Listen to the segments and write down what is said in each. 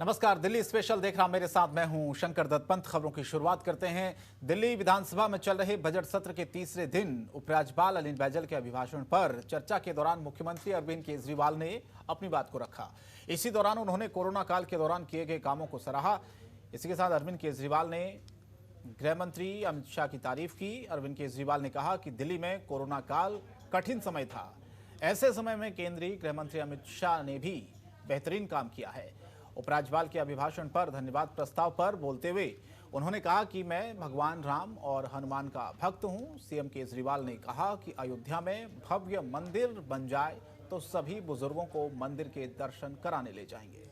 नमस्कार, दिल्ली स्पेशल देख रहा मेरे साथ मैं हूं शंकर दत्त पंत। खबरों की शुरुआत करते हैं। दिल्ली विधानसभा में चल रहे बजट सत्र के तीसरे दिन उपराज्यपाल अनिल बैजल के अभिभाषण पर चर्चा के दौरान मुख्यमंत्री अरविंद केजरीवाल ने अपनी बात को रखा। इसी दौरान उन्होंने कोरोना काल के दौरान किए गए कामों को सराहा। इसी के साथ अरविंद केजरीवाल ने गृह मंत्री अमित शाह की तारीफ की। अरविंद केजरीवाल ने कहा कि दिल्ली में कोरोना काल कठिन समय था, ऐसे समय में केंद्रीय गृह मंत्री अमित शाह ने भी बेहतरीन काम किया है। उपराज्यपाल के अभिभाषण पर धन्यवाद प्रस्ताव पर बोलते हुए उन्होंने कहा कि मैं भगवान राम और हनुमान का भक्त हूं। सीएम केजरीवाल ने कहा कि अयोध्या में भव्य मंदिर बन जाए तो सभी बुजुर्गों को मंदिर के दर्शन कराने ले जाएंगे।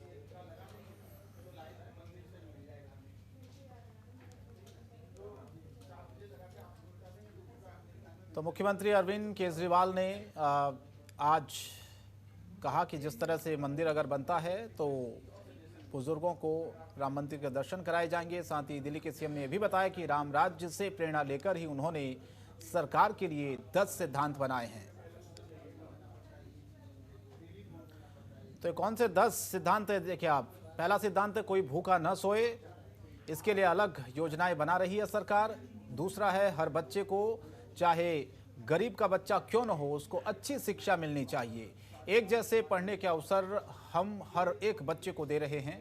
तो मुख्यमंत्री अरविंद केजरीवाल ने आज कहा कि जिस तरह से मंदिर अगर बनता है तो बुजुर्गों को राम मंदिर के दर्शन कराए जाएंगे। साथ ही दिल्ली के सीएम ने यह भी बताया कि राम राज्य से प्रेरणा लेकर ही उन्होंने सरकार के लिए 10 सिद्धांत बनाए हैं। तो कौन से 10 सिद्धांत है देखिए आप। पहला सिद्धांत है कोई भूखा न सोए, इसके लिए अलग योजनाएं बना रही है सरकार। दूसरा है हर बच्चे को, चाहे गरीब का बच्चा क्यों न हो, उसको अच्छी शिक्षा मिलनी चाहिए। एक जैसे पढ़ने के अवसर हम हर एक बच्चे को दे रहे हैं।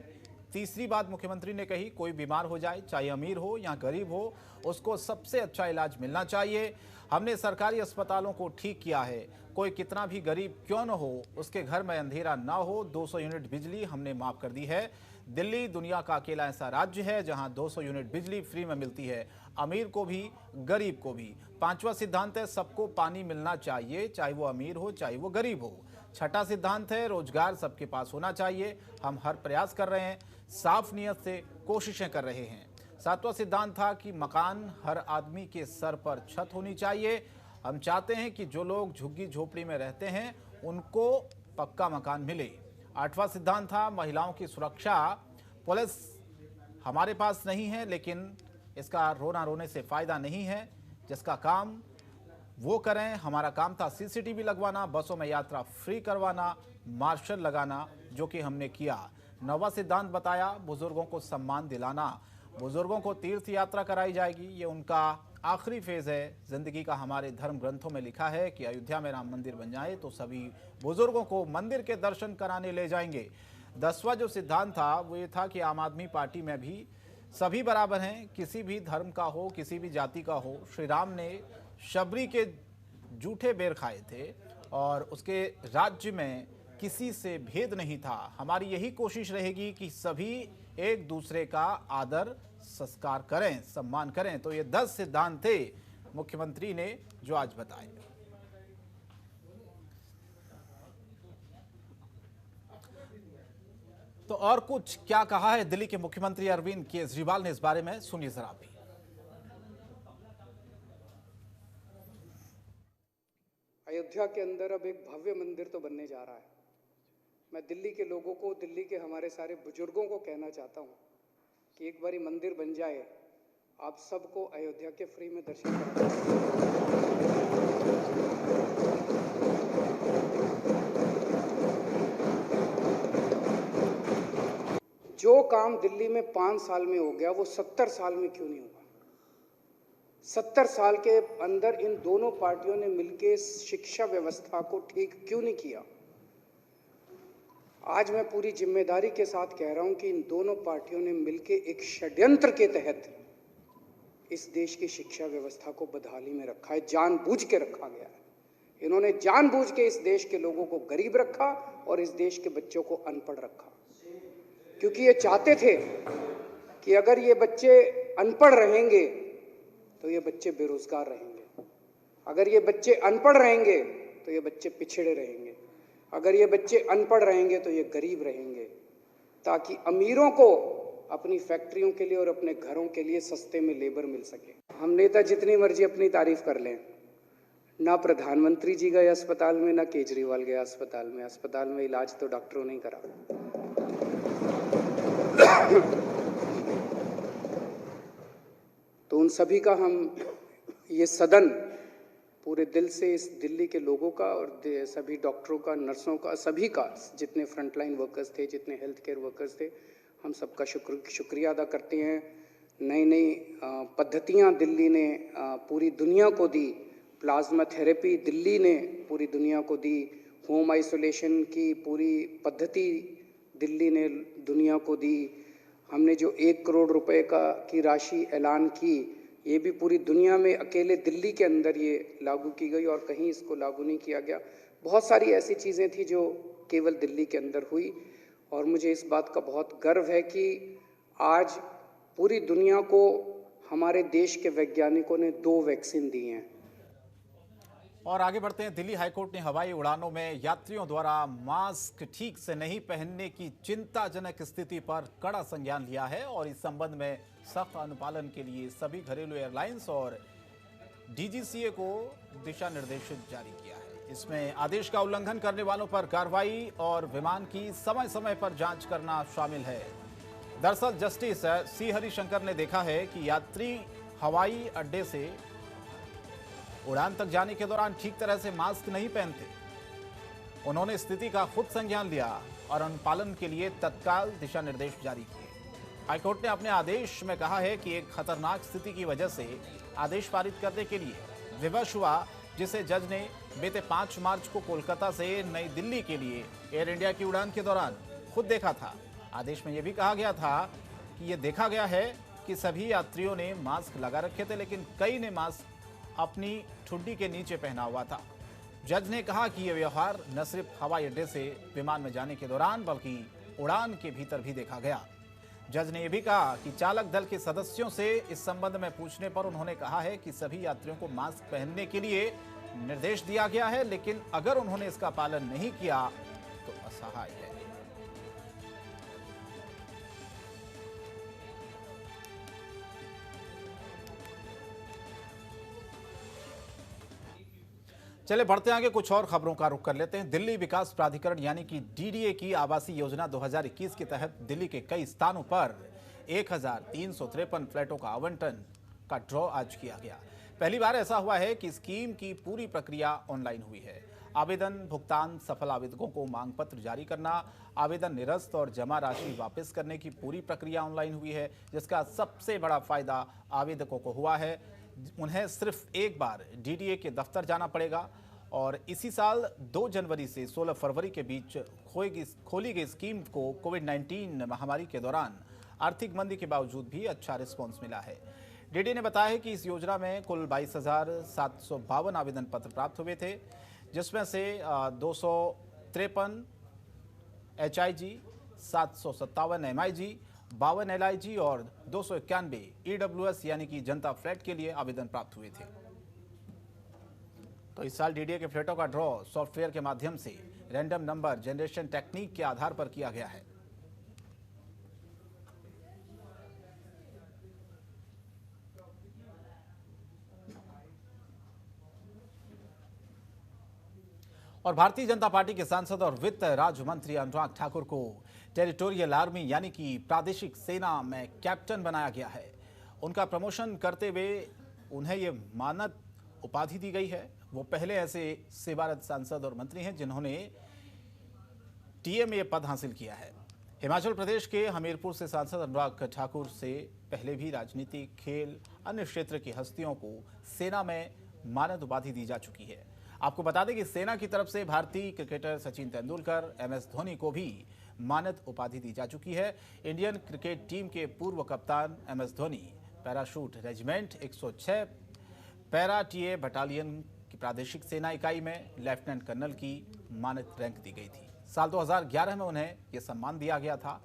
तीसरी बात मुख्यमंत्री ने कही, कोई बीमार हो जाए, चाहे अमीर हो या गरीब हो, उसको सबसे अच्छा इलाज मिलना चाहिए। हमने सरकारी अस्पतालों को ठीक किया है। कोई कितना भी गरीब क्यों न हो, उसके घर में अंधेरा ना हो। 200 यूनिट बिजली हमने माफ कर दी है। दिल्ली दुनिया का अकेला ऐसा राज्य है जहां 200 यूनिट बिजली फ्री में मिलती है, अमीर को भी गरीब को भी। पांचवा सिद्धांत है सबको पानी मिलना चाहिए, चाहे वो अमीर हो चाहे वो गरीब हो। छठा सिद्धांत है रोजगार सबके पास होना चाहिए। हम हर प्रयास कर रहे हैं, साफ नियत से कोशिशें कर रहे हैं। सातवां सिद्धांत था कि मकान हर आदमी के सर पर छत होनी चाहिए। हम चाहते हैं कि जो लोग झुग्गी झोपड़ी में रहते हैं उनको पक्का मकान मिले। आठवां सिद्धांत था महिलाओं की सुरक्षा। पुलिस हमारे पास नहीं है, लेकिन इसका रोना रोने से फायदा नहीं है। जिसका काम वो करें। हमारा काम था सीसीटीवी लगवाना, बसों में यात्रा फ्री करवाना, मार्शल लगाना, जो कि हमने किया। नौवां सिद्धांत बताया बुजुर्गों को सम्मान दिलाना। बुजुर्गों को तीर्थ यात्रा कराई जाएगी, ये उनका आखिरी फेज है जिंदगी का। हमारे धर्म ग्रंथों में लिखा है कि अयोध्या में राम मंदिर बन जाए तो सभी बुजुर्गों को मंदिर के दर्शन कराने ले जाएंगे। 10वां जो सिद्धांत था वो ये था कि आम आदमी पार्टी में भी सभी बराबर हैं, किसी भी धर्म का हो, किसी भी जाति का हो। श्री राम ने शबरी के जूठे बेर खाए थे और उसके राज्य में किसी से भेद नहीं था। हमारी यही कोशिश रहेगी कि सभी एक दूसरे का आदर सत्कार करें, सम्मान करें। तो ये 10 सिद्धांत थे मुख्यमंत्री ने जो आज बताए। तो और कुछ क्या कहा है दिल्ली के मुख्यमंत्री अरविंद केजरीवाल ने इस बारे में, सुनिए जरा भी। अयोध्या के अंदर अब एक भव्य मंदिर तो बनने जा रहा है। मैं दिल्ली के लोगों को, दिल्ली के हमारे सारे बुजुर्गों को कहना चाहता हूं कि एक बारी मंदिर बन जाए, आप सबको अयोध्या के फ्री में दर्शन कराएं। जो काम दिल्ली में 5 साल में हो गया वो 70 साल में क्यों नहीं होगा? 70 साल के अंदर इन दोनों पार्टियों ने मिलकर शिक्षा व्यवस्था को ठीक क्यों नहीं किया? आज मैं पूरी जिम्मेदारी के साथ कह रहा हूं कि इन दोनों पार्टियों ने मिलकर एक षड्यंत्र के तहत इस देश की शिक्षा व्यवस्था को बदहाली में रखा है। जानबूझ के रखा गया है। इन्होंने जानबूझ के इस देश के लोगों को गरीब रखा और इस देश के बच्चों को अनपढ़ रखा, क्योंकि ये चाहते थे कि अगर ये बच्चे अनपढ़ रहेंगे तो ये बच्चे बेरोजगार रहेंगे, अगर ये बच्चे अनपढ़ रहेंगे तो ये बच्चे पिछड़े रहेंगे, अगर ये बच्चे अनपढ़ रहेंगे तो ये गरीब रहेंगे, ताकि अमीरों को अपनी फैक्ट्रियों के लिए और अपने घरों के लिए सस्ते में लेबर मिल सके। हम नेता जितनी मर्जी अपनी तारीफ कर लें, ना प्रधानमंत्री जी गए अस्पताल में, ना केजरीवाल गया अस्पताल में। अस्पताल में इलाज तो डॉक्टरों ने करा। तो उन सभी का हम ये सदन पूरे दिल से इस दिल्ली के लोगों का और सभी डॉक्टरों का, नर्सों का, सभी का, जितने फ्रंटलाइन वर्कर्स थे, जितने हेल्थ केयर वर्कर्स थे, हम सबका शुक्रिया अदा करते हैं। नई नई पद्धतियाँ दिल्ली ने पूरी दुनिया को दी। प्लाज्मा थेरेपी दिल्ली ने पूरी दुनिया को दी। होम आइसोलेशन की पूरी पद्धति दिल्ली ने दुनिया को दी। हमने जो 1 करोड़ रुपए की राशि ऐलान की, ये भी पूरी दुनिया में अकेले दिल्ली के अंदर ये लागू की गई और कहीं इसको लागू नहीं किया गया। बहुत सारी ऐसी चीज़ें थी जो केवल दिल्ली के अंदर हुई और मुझे इस बात का बहुत गर्व है कि आज पूरी दुनिया को हमारे देश के वैज्ञानिकों ने 2 वैक्सीन दी हैं। और आगे बढ़ते हैं। दिल्ली हाईकोर्ट ने हवाई उड़ानों में यात्रियों द्वारा मास्क ठीक से नहीं पहनने की चिंताजनक स्थिति पर कड़ा संज्ञान लिया है और इस संबंध में सख्त अनुपालन के लिए सभी घरेलू एयरलाइंस और डीजीसीए को दिशा निर्देश जारी किया है। इसमें आदेश का उल्लंघन करने वालों पर कार्रवाई और विमान की समय समय पर जांच करना शामिल है। दरअसल जस्टिस सी हरिशंकर ने देखा है कि यात्री हवाई अड्डे से उड़ान तक जाने के दौरान ठीक तरह से मास्क नहीं पहनते। उन्होंने स्थिति का खुद संज्ञान लिया और अनुपालन के लिए तत्काल दिशा निर्देश जारी किए। हाईकोर्ट ने अपने आदेश में कहा है कि एक खतरनाक स्थिति की वजह से आदेश पारित करने के लिए विवश हुआ, जिसे जज ने बीते 5 मार्च को कोलकाता से नई दिल्ली के लिए एयर इंडिया की उड़ान के दौरान खुद देखा था। आदेश में यह भी कहा गया था कि यह देखा गया है कि सभी यात्रियों ने मास्क लगा रखे थे, लेकिन कई ने मास्क अपनी ठुड्डी के नीचे पहना हुआ था। जज ने कहा कि यह व्यवहार न सिर्फ हवाई अड्डे से विमान में जाने के दौरान बल्कि उड़ान के भीतर भी देखा गया। जज ने यह भी कहा कि चालक दल के सदस्यों से इस संबंध में पूछने पर उन्होंने कहा है कि सभी यात्रियों को मास्क पहनने के लिए निर्देश दिया गया है, लेकिन अगर उन्होंने इसका पालन नहीं किया तो असहाय है। चले बढ़ते आगे, कुछ और खबरों का रुख कर लेते हैं। दिल्ली विकास प्राधिकरण यानी कि डीडीए की आवासीय योजना 2021 के तहत दिल्ली के कई स्थानों पर 1353 फ्लैटों का आवंटन का ड्रॉ आज किया गया। पहली बार ऐसा हुआ है कि स्कीम की पूरी प्रक्रिया ऑनलाइन हुई है। आवेदन, भुगतान, सफल आवेदकों को मांग पत्र जारी करना, आवेदन निरस्त और जमा राशि वापस करने की पूरी प्रक्रिया ऑनलाइन हुई है, जिसका सबसे बड़ा फायदा आवेदकों को हुआ है। उन्हें सिर्फ एक बार डीडीए के दफ्तर जाना पड़ेगा और इसी साल 2 जनवरी से 16 फरवरी के बीच खोली गई स्कीम को कोविड-19 महामारी के दौरान आर्थिक मंदी के बावजूद भी अच्छा रिस्पांस मिला है। डीडीए ने बताया है कि इस योजना में कुल 22,752 आवेदन पत्र प्राप्त हुए थे, जिसमें से 253 HIG, 757 MIG, 52 LIG और 291 EWS यानी कि जनता फ्लैट के लिए आवेदन प्राप्त हुए थे। तो इस साल डीडीए के फ्लैटों का ड्रॉ सॉफ्टवेयर के माध्यम से रैंडम नंबर जनरेशन टेक्निक के आधार पर किया गया है। और भारतीय जनता पार्टी के सांसद और वित्त राज्य मंत्री अनुराग ठाकुर को टेरिटोरियल आर्मी यानी कि प्रादेशिक सेना में कैप्टन बनाया गया है। उनका प्रमोशन करते हुए उन्हें यह मानद उपाधि दी गई है। वो पहले ऐसे सेवारत सांसद और मंत्री हैं जिन्होंने टीएमए पद हासिल किया है। हिमाचल प्रदेश के हमीरपुर से सांसद अनुराग ठाकुर से पहले भी राजनीति, खेल, अन्य क्षेत्र की हस्तियों को सेना में मानद उपाधि दी जा चुकी है। आपको बता दें कि सेना की तरफ से भारतीय क्रिकेटर सचिन तेंदुलकर, MS धोनी को भी मानद उपाधि दी जा चुकी है। इंडियन क्रिकेट टीम के पूर्व कप्तान MS Dhoni parachute regiment 106 para TA battalion की प्रादेशिक सेना इकाई में लेफ्टिनेंट कर्नल की मानद रैंक दी गई थी। साल 2011 में उन्हें यह सम्मान दिया गया था।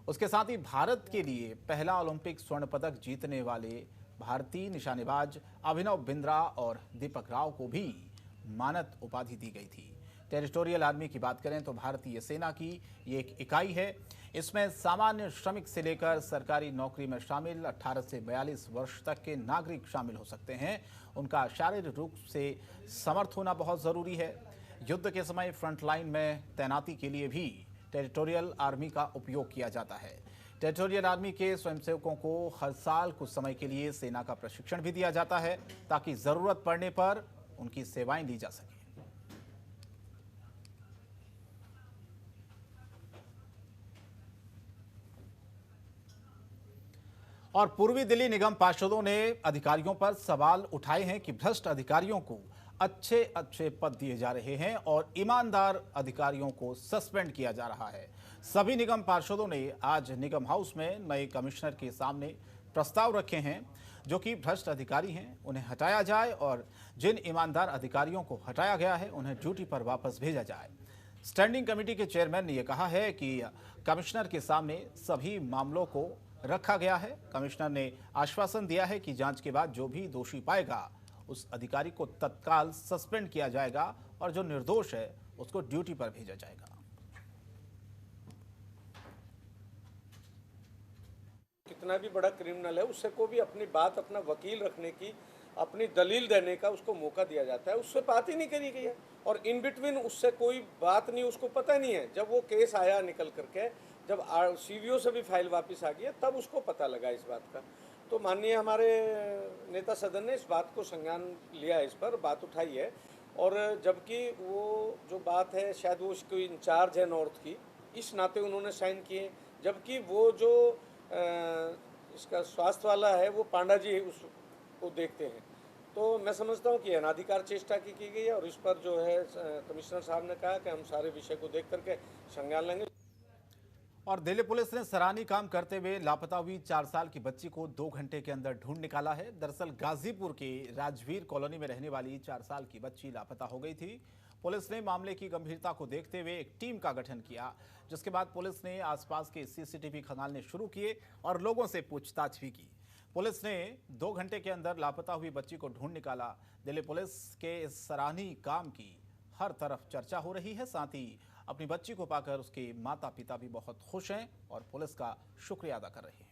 उसके साथ ही भारत के लिए पहला ओलंपिक स्वर्ण पदक जीतने वाले भारतीय निशानेबाज अभिनव बिंद्रा और दीपक राव को भी मानद उपाधि दी गई थी। टेरिटोरियल आर्मी की बात करें तो भारतीय सेना की ये एक इकाई है। इसमें सामान्य श्रमिक से लेकर सरकारी नौकरी में शामिल 18 से 42 वर्ष तक के नागरिक शामिल हो सकते हैं। उनका शारीरिक रूप से समर्थ होना बहुत ज़रूरी है। युद्ध के समय फ्रंट लाइन में तैनाती के लिए भी टेरिटोरियल आर्मी का उपयोग किया जाता है। टेरिटोरियल आर्मी के स्वयंसेवकों को हर साल कुछ समय के लिए सेना का प्रशिक्षण भी दिया जाता है ताकि ज़रूरत पड़ने पर उनकी सेवाएं ली जा सकें। और पूर्वी दिल्ली निगम पार्षदों ने अधिकारियों पर सवाल उठाए हैं कि भ्रष्ट अधिकारियों को अच्छे अच्छे पद दिए जा रहे हैं और ईमानदार अधिकारियों को सस्पेंड किया जा रहा है। सभी निगम पार्षदों ने आज निगम हाउस में नए कमिश्नर के सामने प्रस्ताव रखे हैं जो कि भ्रष्ट अधिकारी हैं उन्हें हटाया जाए और जिन ईमानदार अधिकारियों को हटाया गया है उन्हें ड्यूटी पर वापस भेजा जाए। स्टैंडिंग कमेटी के चेयरमैन ने यह कहा है कि कमिश्नर के सामने सभी मामलों को रखा गया है। कमिश्नर ने आश्वासन दिया है कि जांच के बाद जो भी दोषी पाएगा उस अधिकारी को तत्काल सस्पेंड किया जाएगा और जो निर्दोष है उसको ड्यूटी पर भेजा जाएगा। कितना भी बड़ा क्रिमिनल है उससे को भी अपनी बात, अपना वकील रखने की, अपनी दलील देने का उसको मौका दिया जाता है। उससे बात ही नहीं करी गई है और इन बिटवीन उससे कोई बात नहीं, उसको पता नहीं है। जब वो केस आया निकल करके, जब सीवीओ से भी फाइल वापस आ गई तब उसको पता लगा इस बात का। तो माननीय हमारे नेता सदन ने इस बात को संज्ञान लिया, इस पर बात उठाई है। और जबकि वो जो बात है शायद वो उसको इंचार्ज है नॉर्थ की, इस नाते उन्होंने साइन किए, जबकि वो जो इसका स्वास्थ्य वाला है वो पांडा जी उसको देखते हैं। तो मैं समझता हूँ कि अनाधिकार चेष्टा की गई है और इस पर जो है कमिश्नर साहब ने कहा कि हम सारे विषय को देख करके संज्ञान लेंगे। और दिल्ली पुलिस ने सराहनीय काम करते हुए लापता हुई 4 साल की बच्ची को 2 घंटे के अंदर ढूंढ निकाला है। दरअसल गाजीपुर के राजवीर कॉलोनी में रहने वाली 4 साल की बच्ची लापता हो गई थी। पुलिस ने मामले की गंभीरता को देखते हुए एक टीम का गठन किया, जिसके बाद पुलिस ने आसपास के सीसीटीवी खंगालने शुरू किए और लोगों से पूछताछ भी की। पुलिस ने 2 घंटे के अंदर लापता हुई बच्ची को ढूंढ निकाला। दिल्ली पुलिस के इस सराहनीय काम की हर तरफ चर्चा हो रही है। साथ ही अपनी बच्ची को पाकर उसके माता पिता भी बहुत खुश हैं और पुलिस का शुक्रिया अदा कर रहे हैं।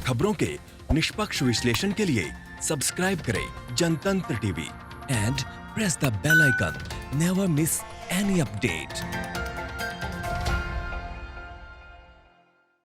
खबरों के निष्पक्ष विश्लेषण के लिए सब्सक्राइब करें Jantantra TV and press the bell icon. Never miss any update.